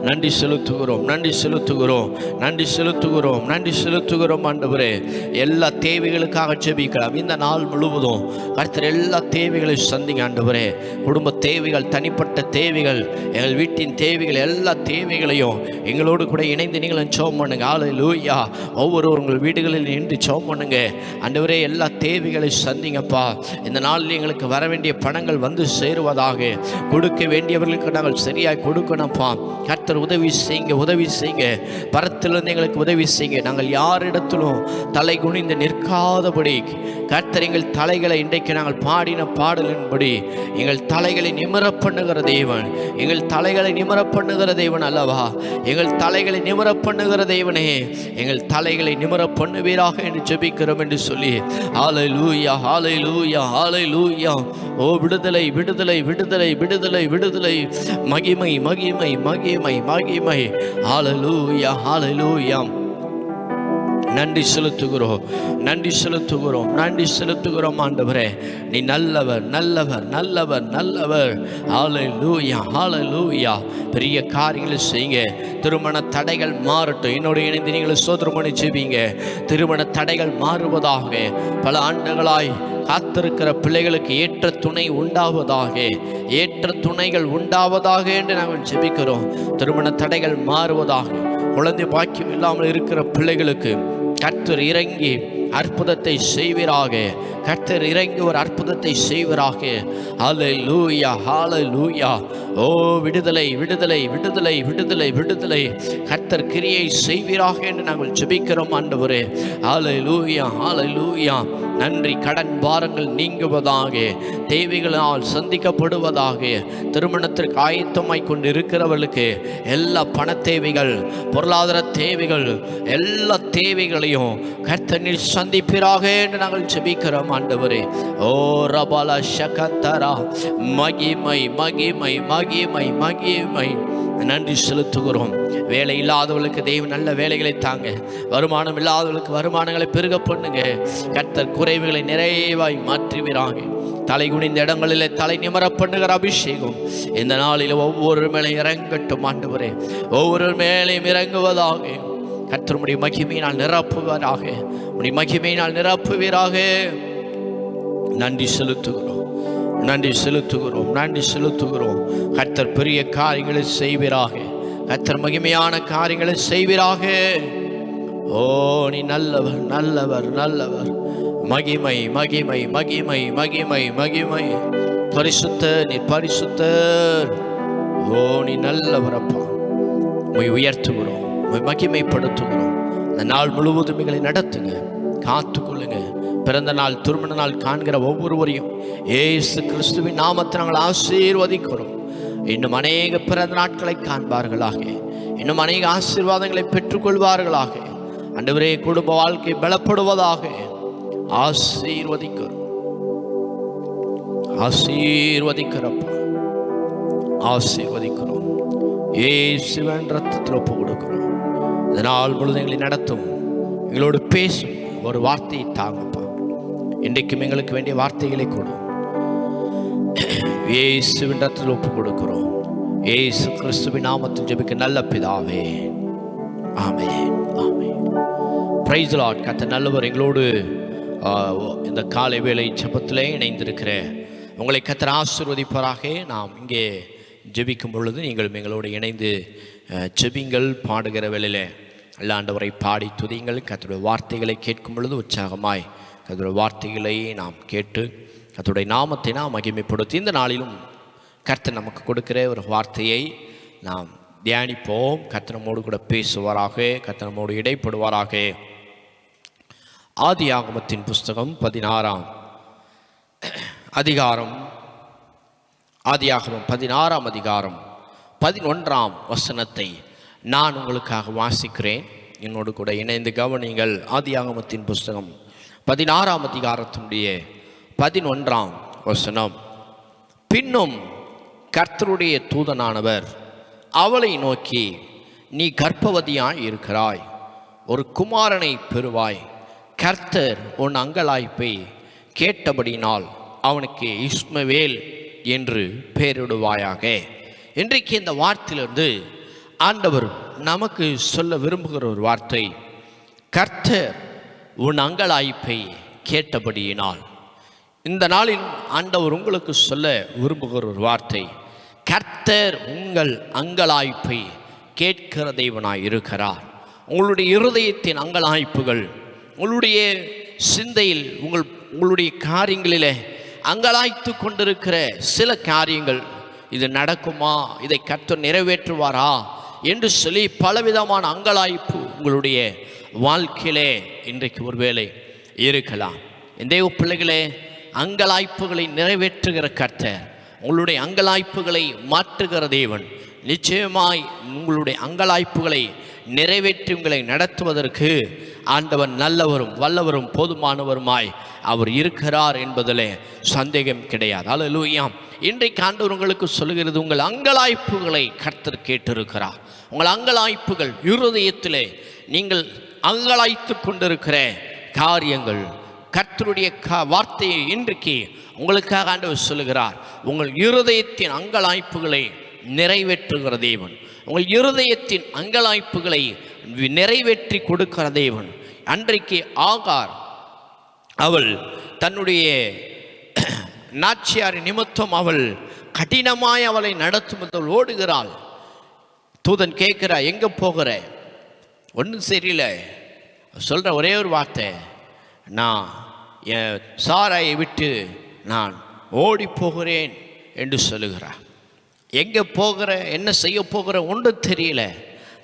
நன்றி செலுத்துகிறோம், நன்றி செலுத்துகிறோம், நன்றி செலுத்துகிறோம், நன்றி செலுத்துகிறோம் ஆண்டவரே. எல்லா தேவைகளுக்காக ஜெபிக்கலாம். இந்த நாள் முழுவதும் கர்த்தர் எல்லா தேவைகளையும் சந்திங்க ஆண்டவரே. குடும்ப தேவைகள், தனிப்பட்ட தேவைகள், எங்கள் வீட்டின் தேவைகள், எல்லா தேவைகளையும் எங்களோடு கூட இணைந்து நீங்களும் ஜெபம் பண்ணுங்க. ஹல்லேலூயா. ஒவ்வொருவரும் உங்கள் வீடுகளில் நின்று ஜெபம் பண்ணுங்க ஆண்டவரே. எல்லா தேவைகளையும் சந்திங்கப்பா. இந்த நாளில் எங்களுக்கு வர வேண்டிய பணங்கள் வந்து சேருவதாக. கொடுக்க வேண்டியவர்களுக்கு நாங்கள் சரியாக கொடுக்கணும்ப்பா. கர்த்தர் உதவி செய்யுங்க, உதவி செய்யுங்க. பரத்திலிருந்து எங்களுக்கு உதவி செய்யுங்க. நாங்கள் யாரிடத்திலும் தலை குனிந்து நிற்காதபடி கர்த்தர் எங்கள் தலைகளை இன்றைக்கு நாங்கள் பாடின பாடலின்படி எங்கள் தலைகளை நிமிர பண்ணுகிற தேவன், எங்கள் தலைகளை நிமிர பண்ணுகிற தேவன் அல்லவா? எங்கள் தலைகளை நிமிர பண்ணுகிற தேவனே, எங்கள் தலைகளை நிமிர பண்ணுவீராக என்று ஜெபிக்கிறோம் என்று சொல்லி ஹல்லேலூயா, ஹல்லேலூயா, ஹல்லேலூயா. ஓ, விடுதலை விடுதலை விடுதலை விடுதலை விடுதலை. மகிமை மகிமை மகிமை மகிமை. ஹல்லேலூயா, ஹல்லேலூயா. நன்றி செலுத்துகிறோம், நன்றி செலுத்துகிறோம், நன்றி செலுத்துகிறோம் ஆண்டவரே. நீ நல்லவர் நல்லவர் நல்லவர் நல்லவர். ஹல்லேலூயா, ஹல்லேலூயா. பெரிய காரியங்களை செய்யுங்க. திருமண தடைகள் மாறட்டும். என்னோட இணைந்து நீங்கள் ஸ்தோத்திரம் பண்ணி ஜெபிங்க. திருமண தடைகள் மாறுவதாக. பல ஆண்டுகளாய் காத்திருக்கிற பிள்ளைகளுக்கு ஏற்ற துணை உண்டாவதாக, ஏற்ற துணைகள் உண்டாவதாக என்று நாங்கள் ஜெபிக்கிறோம். திருமண தடைகள் மாறுவதாக. குழந்தை பாக்கியம் இல்லாமல் இருக்கிற பிள்ளைகளுக்கு கர்த்தர் இறங்கி அற்புதத்தை செய்வீராக. கர்த்தர் இறங்கி ஒரு அற்புதத்தை செய்வீராக. ஹல்லேலூயா, ஹல்லேலூயா. ஓ, விடுதலை விடுதலை விடுதலை விடுதலை விடுதலை. கர்த்தர் கிரியை செய்வீராக என்று நாங்கள் ஜெபிக்கிறோம் ஆண்டவரே. ஹல்லேலூயா, ஹல்லேலூயா. நன்றி. கடன் பாரங்கள் நீங்குவதாக, தேவைகளால் சந்திக்கப்படுவதாக. திருமணத்திற்கு ஆயத்தமாய் கொண்டு இருக்கிறவர்களுக்கு எல்லா பண தேவைகள், பொருளாதார தேவைகள், எல்லா தேவைகளையும் கர்த்தர் சந்திப்பீராக என்று நாங்கள் ஜெபிக்கிறோம் ஆண்டவரே. ஓ ரபாலா ஷகந்தரா. மகிமை மகிமை மகிமை மகிமை. நன்றி செலுத்துகிறோம். வேலை இல்லாதவர்களுக்கு தெய்வம் நல்ல வேலைகளை தாங்க. வருமானம் இல்லாதவர்களுக்கு வருமானங்களை பெருக பண்ணுங்க. கர்த்தர் குறைவுகளை நிறைவாய் மாற்றுவீராக. தலை குனிந்த இடங்களிலே தலை நிமர பண்ணுகிற அபிஷேகம் இந்த நாளில் ஒவ்வொரு மேலே இறங்கட்டும் ஆண்டவரே. ஒவ்வொரு மேலையும் இறங்குவதாக. கர்த்தர் உம்முடைய மகிமையினால் நிரப்புவீராக, உம்முடைய மகிமையினால் நிரப்புவீராக. நன்றி செலுத்துகிறோம், நன்றி செலுத்துகிறோம், நன்றி செலுத்துகிறோம். கர்த்தர் பெரிய காரியங்களை செய்வீராக. கர்த்தர் மகிமையான காரியங்களை செய்வீராக. ஓ, நீ நல்லவர் நல்லவர் நல்லவர். மகிமை மகிமை மகிமை மகிமை மகிமை. பரிசுத்த நீ பரிசுத்தர். ஓ நீ நல்லவரப்பா. உம்மை உயர்த்துகிறோம், உம்மை மகிமைப்படுத்துகிறோம். இந்த நாள் முழுவதும் எங்களை நடத்துங்க, காத்துக்கொள்ளுங்க. பிறந்த நாள் திருமண நாள் காண்கிற ஒவ்வொருவரையும் இயேசு கிறிஸ்துவின் நாமத்தை நாங்கள் ஆசீர்வதிக்கிறோம். இன்னும் அநேக பிறந்த நாட்களை காண்பார்களாக, இன்னும் அநேக ஆசீர்வாதங்களை பெற்றுக்கொள்வார்களாக. ஆண்டவரே, குடும்ப வாழ்க்கை பலப்படுவதாக. ஆசீர்வதிக்கிறோம், ஆசீர்வதிக்கிறப்பா, ஆசீர்வதிக்கிறோம். இயேசுவின் ரத்தத்தில் ஒப்பு கொடுக்கிறோம். இதனால் முழுதும் எங்களை நடத்தும், எங்களோடு பேசும். ஒரு வார்த்தையை தாங்கப்பா. இன்றைக்கும் எங்களுக்கு வேண்டிய வார்த்தைகளை கொடு. இயேசுவின் ரத்தத்தில் ஒப்பு கொடுக்கிறோம். இயேசு கிறிஸ்துவின் நாமத்தில் ஜெபிக்க நல்ல பிதாவே, ஆமென், ஆமென். Praise the Lord. கர்த்தர் நல்லவர். எங்களோடு இந்த காலை வேளை ஜெபத்திலே இணைந்திருக்கிற உங்களை கர்த்தர் ஆசீர்வதிப்பாராக. நாம் இங்கே ஜெபிக்கும் பொழுது நீங்களும் எங்களோடு இணைந்து ஜெபிங்கள். பாடுகிற வேளையில் எல்லா ஆண்டவரை பாடி துதிங்கள். கர்த்தருடைய வார்த்தைகளை கேட்கும் பொழுது உற்சாகமாய் கர்த்தருடைய வார்த்தைகளை நாம் கேட்டு கர்த்தருடைய நாமத்தை நாம் மகிமைப்படுத்தி இந்த நாளிலும் கர்த்தர் நமக்கு கொடுக்கிற ஒரு வார்த்தையை நாம் தியானிப்போம். கர்த்தர் நம்மோடு கூட பேசுவாராக, கர்த்தர் நம்மோடு இடைப்படுவாராக. ஆதியாகமத்தின் புஸ்தகம் 16ஆம் அதிகாரம், ஆதியாகமம் 16ஆம் அதிகாரம் 11ஆம் வசனத்தை நான் உங்களுக்காக வாசிக்கிறேன். என்னோடு கூட இணைந்து கவனிங்கள். ஆதியாகமத்தின் புஸ்தகம் 16ஆம் அதிகாரத்தினுடைய 11ஆம் வசனம். பின்னும் கர்த்தருடைய தூதனானவர் அவளை நோக்கி, நீ கர்ப்பவதியாய் இருக்கிறாய், ஒரு குமாரனை பெறுவாய். கர்த்தர் உன் அங்கலாய்ப்பை கேட்டபடினால் அவனுக்கு இஸ்மவேல் என்று பெயரிடுவாயாக. இன்றைக்கு இந்த வார்த்தையிலிருந்து ஆண்டவர் நமக்கு சொல்ல விரும்புகிற ஒரு வார்த்தை, கர்த்தர் உன் அங்கலாய்ப்பை கேட்டபடியினால். இந்த நாளில் ஆண்டவர் உங்களுக்கு சொல்ல விரும்புகிற ஒரு வார்த்தை, கர்த்தர் உங்கள் அங்கலாய்ப்பை கேட்கிற தேவனாய் இருக்கிறார். உங்களுடைய இருதயத்தின் அங்கலாய்ப்புகள், உங்களுடைய சிந்தையில் உங்களுடைய காரியங்களிலே அங்கலாய்த்து கொண்டிருக்கிற சில காரியங்கள், இது நடக்குமா, இதை கர்த்தர் நிறைவேற்றுவாரா என்று சொல்லி பலவிதமான அங்கலாய்ப்பு உங்களுடைய வாழ்க்கையிலே இன்றைக்கு ஒருவேளை இருக்கலாம். தேவ பிள்ளைகளே, அங்கலாய்ப்புகளை நிறைவேற்றுகிற கர்த்தர், உங்களுடைய அங்கலாய்ப்புகளை மாற்றுகிற தேவன், நிச்சயமாய் உங்களுடைய அங்கலாய்ப்புகளை நிறைவேற்றி உங்களை நடத்துவதற்கு ஆண்டவர் நல்லவரும் வல்லவரும் போதுமானவருமாய் அவர் இருக்கிறார் என்பதில் சந்தேகம் கிடையாது. அல்லேலூயா. இன்றைக்கு ஆண்டவர் உங்களுக்கு சொல்லுகிறது, உங்கள் அங்கலாய்ப்புகளை கர்த்தர் கேட்டிருக்கிறார். உங்கள் அங்கலாய்ப்புகள், இருதயத்திலே நீங்கள் அங்கலாய்த்து கொண்டிருக்கிற காரியங்கள், கர்த்தருடைய வார்த்தையை இன்றைக்கு உங்களுக்காக ஆண்டவர் சொல்லுகிறார். உங்கள் இருதயத்தின் அங்கலாய்ப்புகளை நிறைவேற்றுகிற தேவன், உங்கள் இருதயத்தின் அங்கலாய்ப்புகளை நிறைவேற்றி கொடுக்கிற தேவன். அன்றைக்கு ஆகார் அவள் தன்னுடைய நாச்சியார் நிமித்தம் அவள் கடினமாய் அவளை நடத்தும் ஓடுகிறாள். தூதன் கேட்கிறா, எங்க போகிற? ஒன்றும் சரியில்ல. சொல்ற ஒரே ஒரு வார்த்தை, நான் என் சாராயை விட்டு நான் ஓடி போகிறேன் என்று சொல்லுகிறார். எங்கே போகிற, என்ன செய்ய போகிற ஒன்றும் தெரியல.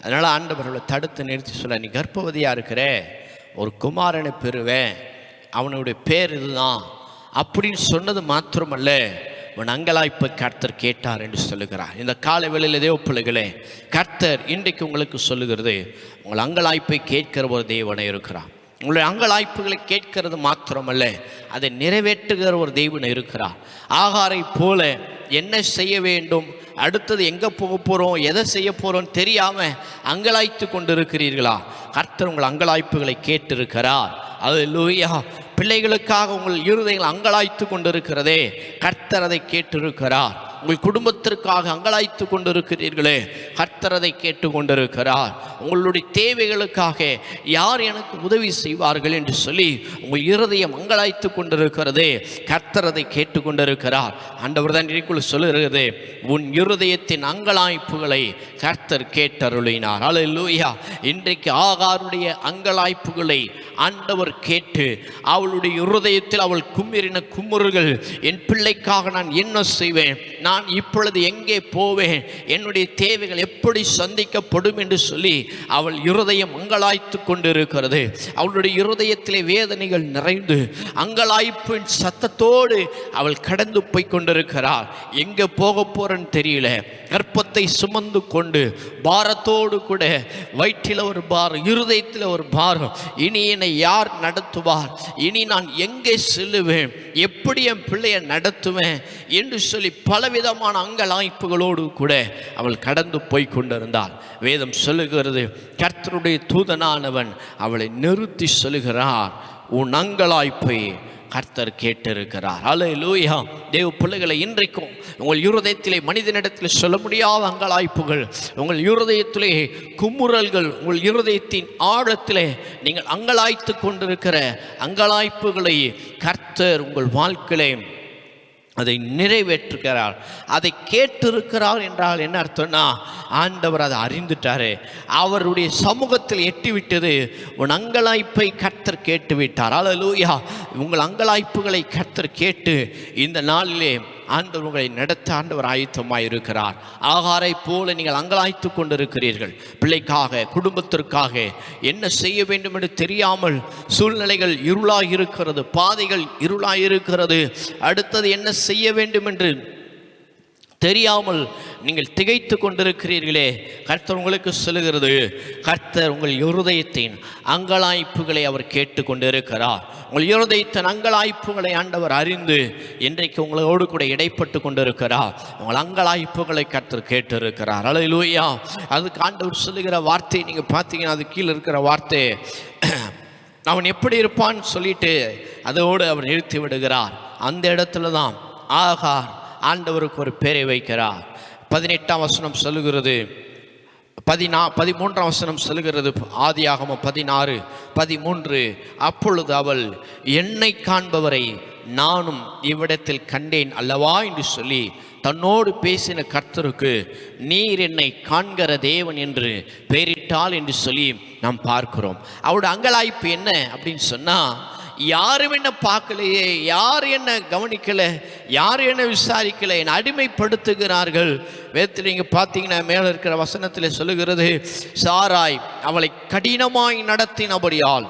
அதனால் ஆண்டவர்களை தடுத்து நிறுத்தி சொல்ல, நீ கர்ப்பவதியாக இருக்கிற, ஒரு குமாரனை பெறுவேன், அவனுடைய பேர் இதுதான் அப்படின்னு சொன்னது மாத்திரமல்ல, உன் அங்கலாய்ப்பை கர்த்தர் கேட்டார் என்று சொல்லுகிறார். இந்த காலை வேளையில் தேவ பிள்ளைகளே, கர்த்தர் இன்றைக்கு உங்களுக்கு சொல்லுகிறது, உங்கள் அங்கலாய்ப்பை கேட்கிற ஒரு தேவனை இருக்கிறார். உங்களுடைய அங்கலாய்ப்புகளை கேட்கிறது மாத்திரமல்ல, அதை நிறைவேற்றுகிற ஒரு தெய்வன் இருக்கிறார். ஆகாரை போல என்ன செய்ய வேண்டும், அடுத்தது எங்கே போக போகிறோம், எதை செய்ய போகிறோம் தெரியாமல் அங்கலாய்த்து கொண்டு இருக்கிறீர்களா? கர்த்தர் உங்கள் அங்கலாய்ப்புகளை கேட்டிருக்கிறார். அல்லேலூயா. பிள்ளைகளுக்காக உங்கள் இருதயங்கள் அங்கலாய்த்து கொண்டிருக்கிறதே, கர்த்தர் அதை கேட்டிருக்கிறார். உங்கள் குடும்பத்திற்காக அங்கலாய்த்து கொண்டிருக்கிறீர்களே, கர்த்தர் அதை கேட்டு கொண்டிருக்கிறார். உங்களுடைய தேவைகளுக்காக யார் எனக்கு உதவி செய்வார்கள் என்று சொல்லி உங்கள் இருதயம் அங்கலாய்த்து கொண்டிருக்கிறதே, கர்த்தர் அதை கேட்டு கொண்டிருக்கிறார். ஆண்டவர் தான் இன்றைக்குள் சொல்லுகிறது, உன் இருதயத்தின் அங்கலாய்ப்புகளை கர்த்தர் கேட்டருளினார். அல்லேலூயா. இன்றைக்கு ஆகாருடைய அங்கலாய்ப்புகளை ஆண்டவர் கேட்டு அவளுடைய இருதயத்தில் அவள் கும்மிறின குமுறுகள், என் பிள்ளைக்காக நான் என்ன செய்வேன், நான் இப்பொழுது எங்கே போவேன், என்னுடைய தேவைகள் எப்படி சந்திக்கப்படும் என்று சொல்லி அவள் இருதயம் அங்கலாய்த்து கொண்டிருக்கிறது. அவளுடைய இருதயத்திலே வேதனைகள் நிறைந்து அங்கலாய்ப்பின் சத்தத்தோடு அவள் கடந்து போய் கொண்டிருக்கிறாள். எங்கே போக போறன்னு தெரியல. கற்பத்தை சுமந்து கொண்டு பாரத்தோடு கூட, வயிற்றில் ஒரு பாரம், இருதயத்தில் ஒரு பாரம். இனி என்னை யார் நடத்துவார், இனி நான் எங்கே செல்லுவேன், எப்படி என் பிள்ளையை நடத்துவேன் என்று சொல்லி பலவிதமான அங்கலாய்ப்புகளோடு கூட அவள் கடந்து போய் கொண்டிருந்தாள். வேதம் சொல்லுகிறது, கர்த்தருடைய தூதனானவன் அவளை நிறுத்தி சொல்லுகிறார், உன் அங்கலாய்ப்பை கர்த்தர் கேட்டிருக்கிறார். அல்லேலூயா. தேவ பிள்ளைகளை, இன்றைக்கும் உங்கள் இருதயத்திலே மனிதனிடத்தில் சொல்ல முடியாத அங்கலாய்ப்புகள், உங்கள் இருதயத்திலே குமுறல்கள், உங்கள் இருதயத்தின் ஆழத்திலே நீங்கள் அங்கலாய்த்து கொண்டிருக்கிற அங்கலாய்ப்புகளை கர்த்தர் உங்கள் வாழ்க்கையிலே அதை நிறைவேற்றுகிறார். அதை கேட்டிருக்கிறார் என்றால் என்ன அர்த்தம்னா, ஆண்டவர் அதை அறிந்துட்டாரு, அவருடைய சமூகத்தில் எட்டிவிட்டது. உன் அங்கலாய்ப்பை கர்த்தர் கேட்டுவிட்டார். அல்லேலூயா. உங்கள் அங்கலாய்ப்புகளை கர்த்தர் கேட்டு இந்த நாளிலே ஆண்டவர் உங்களை நடத்த ஆண்டவர் ஆயத்தமாய் இருக்கிறார். ஆகாரை போல நீங்கள் அங்கலாய்த்து கொண்டிருக்கிறீர்கள். பிள்ளைக்காக, குடும்பத்திற்காக என்ன செய்ய வேண்டும் என்று தெரியாமல் சூழ்நிலைகள் இருளாக இருக்கிறது, பாதைகள் இருளாக இருக்கிறது. அடுத்தது என்ன செய்ய வேண்டும் என்று தெரியாமல் நீங்கள் திகைத்து கொண்டிருக்கிறீர்களே, கர்த்தர் உங்களுக்கு சொல்லுகிறது, கர்த்தர் உங்கள் இருதயத்தின் அங்கலாய்ப்புகளை அவர் கேட்டு கொண்டிருக்கிறார். உங்கள் இருதயத்தின் அங்கலாய்ப்புகளை ஆண்டவர் அறிந்து இன்றைக்கு உங்களோடு கூட இடைப்பட்டு கொண்டிருக்கிறார். உங்கள் அங்கலாய்ப்புகளை கர்த்தர் கேட்டு இருக்கிறார். அல்லேலூயா. அதுக்கு ஆண்டவர் சொல்லுகிற வார்த்தை நீங்கள் பார்த்தீங்கன்னா, அது கீழே இருக்கிற வார்த்தை, அவன் எப்படி இருப்பான்னு சொல்லிட்டு அதோடு அவர் நிறுத்தி விடுகிறார். அந்த இடத்துல தான் ஆகார் ஆண்டவருக்கு ஒரு பேரை வைக்கிறார். 18ஆம் வசனம் சொல்லுகிறது, 13ஆம் வசனம் சொல்லுகிறது, ஆதியாகமம் 16:13, அப்பொழுது அவள் என்னை காண்பவரை நானும் இவ்விடத்தில் கண்டேன் அல்லவா என்று சொல்லி தன்னோடு பேசின கர்த்தருக்கு நீர் என்னை காண்கிற தேவன் என்று பெயரிட்டாள் என்று சொல்லி நாம் பார்க்கிறோம். அவருடைய அங்கலாய்ப்பு என்ன அப்படின்னு சொன்னால், யாரும் என்ன பார்க்கலையே, யார் என்ன கவனிக்கல, யார் என்ன விசாரிக்கலை, என்னை அடிமைப்படுத்துகிறார்கள். வேதத்தில் நீங்கள் பார்த்தீங்கன்னா மேலே இருக்கிற வசனத்தில் சொல்லுகிறது, சாராய் அவளை கடினமாய் நடத்தினபடியால்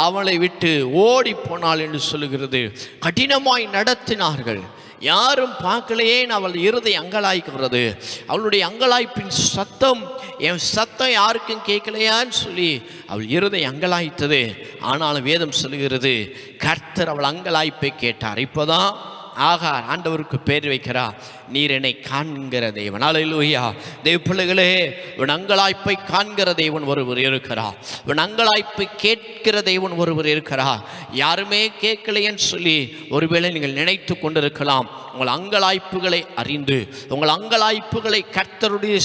அவளை விட்டு ஓடி போனாள் என்று சொல்லுகிறது. கடினமாய் நடத்தினார்கள், யாரும் பார்க்கலையே, அவள் இருதயம் அங்கலாய்க்கிறது. அவளுடைய அங்கலாய்ப்பின் சத்தம், என் சத்தம் யாருக்கும் கேட்கலையான்னு சொல்லி அவள் இருதயம் அங்கலாய்த்தது. ஆனாலும் வேதம் சொல்லுகிறது, கர்த்தர் அவள் அங்கலாய்ப்பை கேட்டார். இப்போதான் ஆகார் ஆண்டவருக்கு பேர் வைக்கிறார், நீர் என்னை காண்கிற தேவன். அல்லேலூயா. தேவ பிள்ளைகளே, உன் அங்கலாய்ப்பை காண்கிற தேவன் ஒருவர் இருக்கிறார். உன் அங்கலாய்ப்பை கேட்கிற தேவன் ஒருவர் இருக்கிறார். யாருமே கேட்கலையன்னு சொல்லி ஒருவேளை நீங்கள் நினைத்து கொண்டிருக்கலாம். உங்கள் அங்கலாய்ப்புகளை அறிந்து, உங்கள் அங்கலாய்ப்புகளை கர்த்தருடைய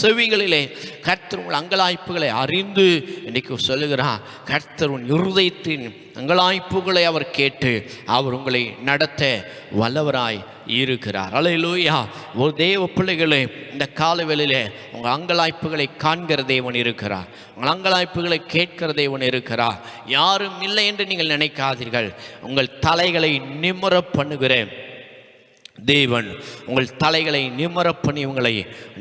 செவிகளிலே கர்த்தர் உங்கள் அங்கலாய்ப்புகளை அறிந்து இன்னைக்கு சொல்லுகிறார், கர்த்தர் உன் இருதயத்தின் அங்கலாய்ப்புகளை அவர் கேட்டு அவர் உங்களை நடத்த வல்லவராய் இருக்கிறார். அல்லேலூயா. ஒரு தேவ பிள்ளைகளே, இந்த காலவேளையிலே உங்கள் அங்கலாய்ப்புகளை காண்கிற தேவன் இருக்கிறார். உங்கள் அங்கலாய்ப்புகளை கேட்கிற தேவன் இருக்கிறார். யாரும் இல்லை என்று நீங்கள் நினைக்காதீர்கள். உங்கள் தலைகளை நிமிர பண்ணுகிற தேவன் உங்கள் தலைகளை நிமிர பண்ணி உங்களை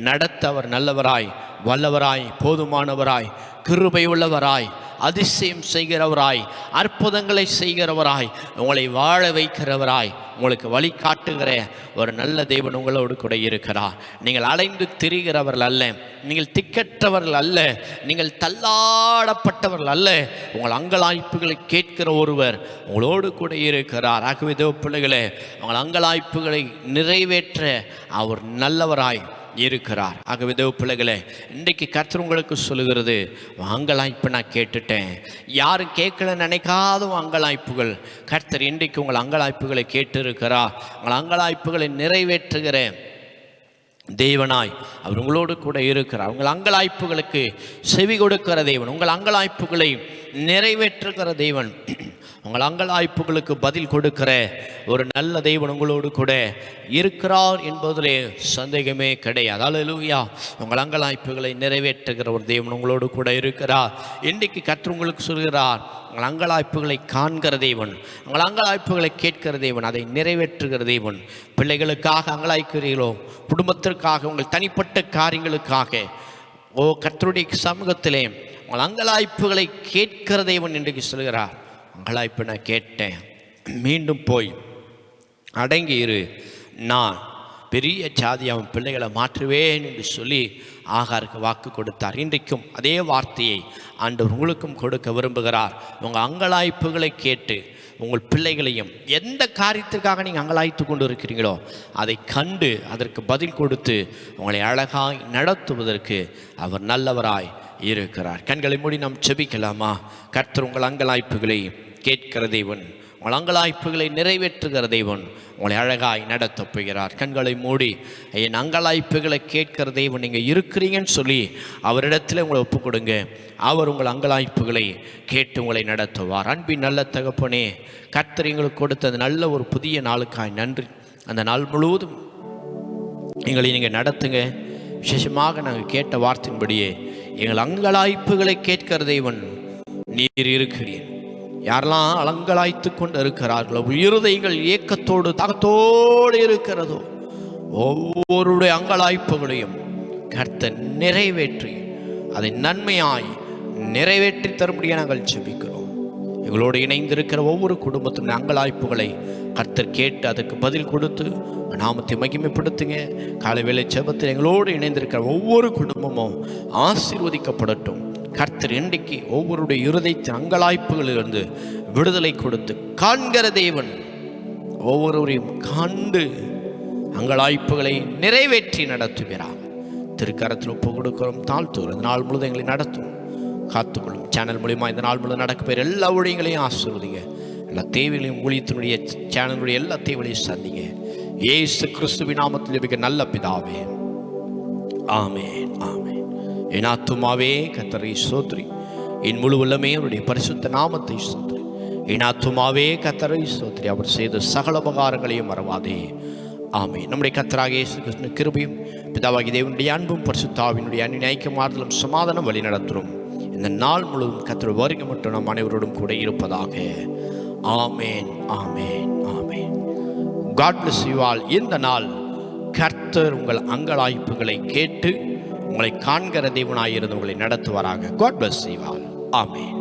நடத்த அவர் நல்லவராய், வல்லவராய், போதுமானவராய், கிருபை உள்ளவராய், அதிசயம் செய்கிறவராய், அற்புதங்களை செய்கிறவராய், உங்களை வாழ வைக்கிறவராய், உங்களுக்கு வழிகாட்டுகிற ஒரு நல்ல தேவன் உங்களோடு கூட இருக்கிறார். நீங்கள் அலைந்து திரிகிறவர்கள் அல்ல, நீங்கள் திக்கற்றவர்கள் அல்ல, நீங்கள் தள்ளாடப்பட்டவர்கள் அல்ல. உங்கள் அங்கலாய்ப்புகளை கேட்கிற ஒருவர் உங்களோடு கூட இருக்கிறார். ஆகவே தேவ பிள்ளைகளே, உங்கள் அங்கலாய்ப்புகளை நிறைவேற்ற அவர் நல்லவராய் இருக்கிறார். ஆகவே தேவ பிள்ளைகளே, இன்றைக்கு கர்த்தர் உங்களுக்கு சொல்லுகிறது, அங்கலாய்ப்பு நான் கேட்டுட்டேன். யாரும் கேட்கல நினைக்காத அங்கலாய்ப்புகள் கர்த்தர் இன்றைக்கு உங்கள் அங்கலாய்ப்புகளை கேட்டு இருக்கிறார். உங்கள் அங்கலாய்ப்புகளை நிறைவேற்றுகிற தேவனாய் அவர் உங்களோடு கூட இருக்கிறார். உங்கள் அங்கலாய்ப்புகளுக்கு செவி கொடுக்கிற தேவன், உங்கள் அங்கலாய்ப்புகளை நிறைவேற்றுகிற தேவன் உங்கள் அங்கலாய்ப்புகளுக்கு பதில் கொடுக்கிற ஒரு நல்ல தேவன் உங்களோடு கூட இருக்கிறார் என்பதிலே சந்தேகமே கிடையாது. அல்லேலூயா. உங்கள் அங்கலாய்ப்புகளை நிறைவேற்றுகிற ஒரு தேவன் உங்களோடு கூட இருக்கிறார். இன்றைக்கு கர்த்தர் உங்களுக்கு சொல்கிறார், உங்கள் அங்கலாய்ப்புகளை காண்கிற தேவன், உங்கள் அங்கலாய்ப்புகளை கேட்கிற தேவன், அதை நிறைவேற்றுகிற தேவன். பிள்ளைகளுக்காக அங்கலாய்க்கிறீர்களோ, குடும்பத்திற்காக, உங்கள் தனிப்பட்ட காரியங்களுக்காக, கர்த்தருடைய சமூகத்திலே உங்கள் அங்கலாய்ப்புகளை கேட்கிற தேவன் இன்றைக்கு சொல்கிறார். அங்கலாய்ப்பு நான் கேட்டேன், மீண்டும் போய் அடங்கி இரு, நான் பெரிய ஜாதி அவன் பிள்ளைகளை மாற்றுவேன் என்று சொல்லி ஆகாருக்கு வாக்கு கொடுத்தார். இன்றைக்கும் அதே வார்த்தையை ஆண்டவர் உங்களுக்கும் கொடுக்க விரும்புகிறார். உங்கள் அங்கலாய்ப்புகளை கேட்டு உங்கள் பிள்ளைகளையும் எந்த காரியத்திற்காக நீங்கள் அங்கலாய்த்து கொண்டு இருக்கிறீங்களோ அதை கண்டு அதற்கு பதில் கொடுத்து உங்களை அழகாய் நடத்துவதற்கு அவர் நல்லவராய் இருக்கிறார். கண்களை மூடி நாம் செபிக்கலாமா? கர்த்தர் உங்கள் அங்கலாய்ப்புகளை கேட்கிற தேவன், உங்கள் அங்கலாய்ப்புகளை நிறைவேற்றுகிற தேவன் உங்களை அழகாய் நடத்த போகிறார். கண்களை மூடி என் அங்கலாய்ப்புகளை கேட்கிற தேவன் நீங்கள் இருக்கிறீங்கன்னு சொல்லி அவரிடத்தில் உங்களை ஒப்பு கொடுங்க. அவர் உங்கள் அங்கலாய்ப்புகளை கேட்டு உங்களை நடத்துவார். அன்பின் நல்ல தகப்பனே, கர்த்தர் எங்களுக்கு கொடுத்த நல்ல ஒரு புதிய நாளுக்காய் நன்றி. அந்த நாள் முழுவதும் எங்களை நீங்கள் நடத்துங்க. விசேஷமாக நாங்கள் கேட்ட வார்த்தையின்படியே எங்கள் அங்கலாய்ப்புகளை கேட்கிற தேவன் நீர் இருக்கிறீர். யாரெல்லாம் அலங்கலாய்த்து கொண்டு இருக்கிறார்களோ, இருதயங்கள் ஏக்கத்தோடு தாகத்தோடு இருக்கிறதோ, ஒவ்வொருடைய அங்கலாய்ப்புகளையும் கர்த்தர் நிறைவேற்றி அதை நன்மையாய் நிறைவேற்றி தரும்படியாக நாங்கள் ஜெபிக்கிறோம். எங்களோடு இணைந்திருக்கிற ஒவ்வொரு குடும்பத்தின் அங்கலாய்ப்புகளை கர்த்தர் கேட்டு அதற்கு பதில் கொடுத்து நாமத்தை மகிமைப்படுத்துங்க. காலை வேளை ஜெபத்தில் எங்களோடு இணைந்திருக்கிற ஒவ்வொரு குடும்பமும் ஆசீர்வதிக்கப்படட்டும். கர்த்தர் இன்றைக்கு ஒவ்வொருடைய இருதயத்தின் அங்கலாய்ப்புகளிலிருந்து விடுதலை கொடுத்து காண்கிற தேவன் ஒவ்வொருவரையும் கண்டு அங்கலாய்ப்புகளை நிறைவேற்றி நடத்துகிறார். திருக்கரத்தில் ஒப்பு கொடுக்கிறோம், தாழ்த்துகிறோம். இந்த நாள் முழுவதும் எங்களை நடத்தும், காத்துக்கொள்ளும். சேனல் மூலியமாக இந்த நாள் முழுவதும் நடக்க போகிற எல்லா ஊழியங்களையும் ஆசீர்வதிங்க. எல்லா தேவைகளையும் ஊழியத்தினுடைய சேனலுடைய எல்லா தேவைகளையும் சந்திங்க. இயேசு கிறிஸ்துவின் நாமத்தில் ஜெபிக்க நல்ல பிதாவே, ஆமென், ஆமென். என் ஆத்துமாவே கர்த்தரை ஸ்தோத்திரி, என் முழு உள்ளமே அவருடைய பரிசுத்த நாமத்தை ஸ்தோத்திரி. என் ஆத்துமாவே கர்த்தரை ஸ்தோத்திரி, அவர் செய்த சகல உபகாரங்களையும் மறவாதே. ஆமென். நம்முடைய கர்த்தராகிய இயேசு கிறிஸ்துவின் கிருபையும் பிதாவாகிய தேவனுடைய அன்பும் பரிசுத்த ஆவியினுடைய ஐக்கியமாறுதலும் சமாதானம் வழி நடத்தும் இந்த நாள் முழுவதும் கர்த்தர் வருகை மட்டும் நம் அனைவரோடும் கூட இருப்பதாக. Amen, amen, amen. God bless you all. இந்த நாள் கர்த்தர் உங்கள் அங்கலாய்ப்புகளை கேட்டு உங்களை காண்கிற தேவனாயிருந்து உங்களை நடத்துவாராக. God bless you all. Amen.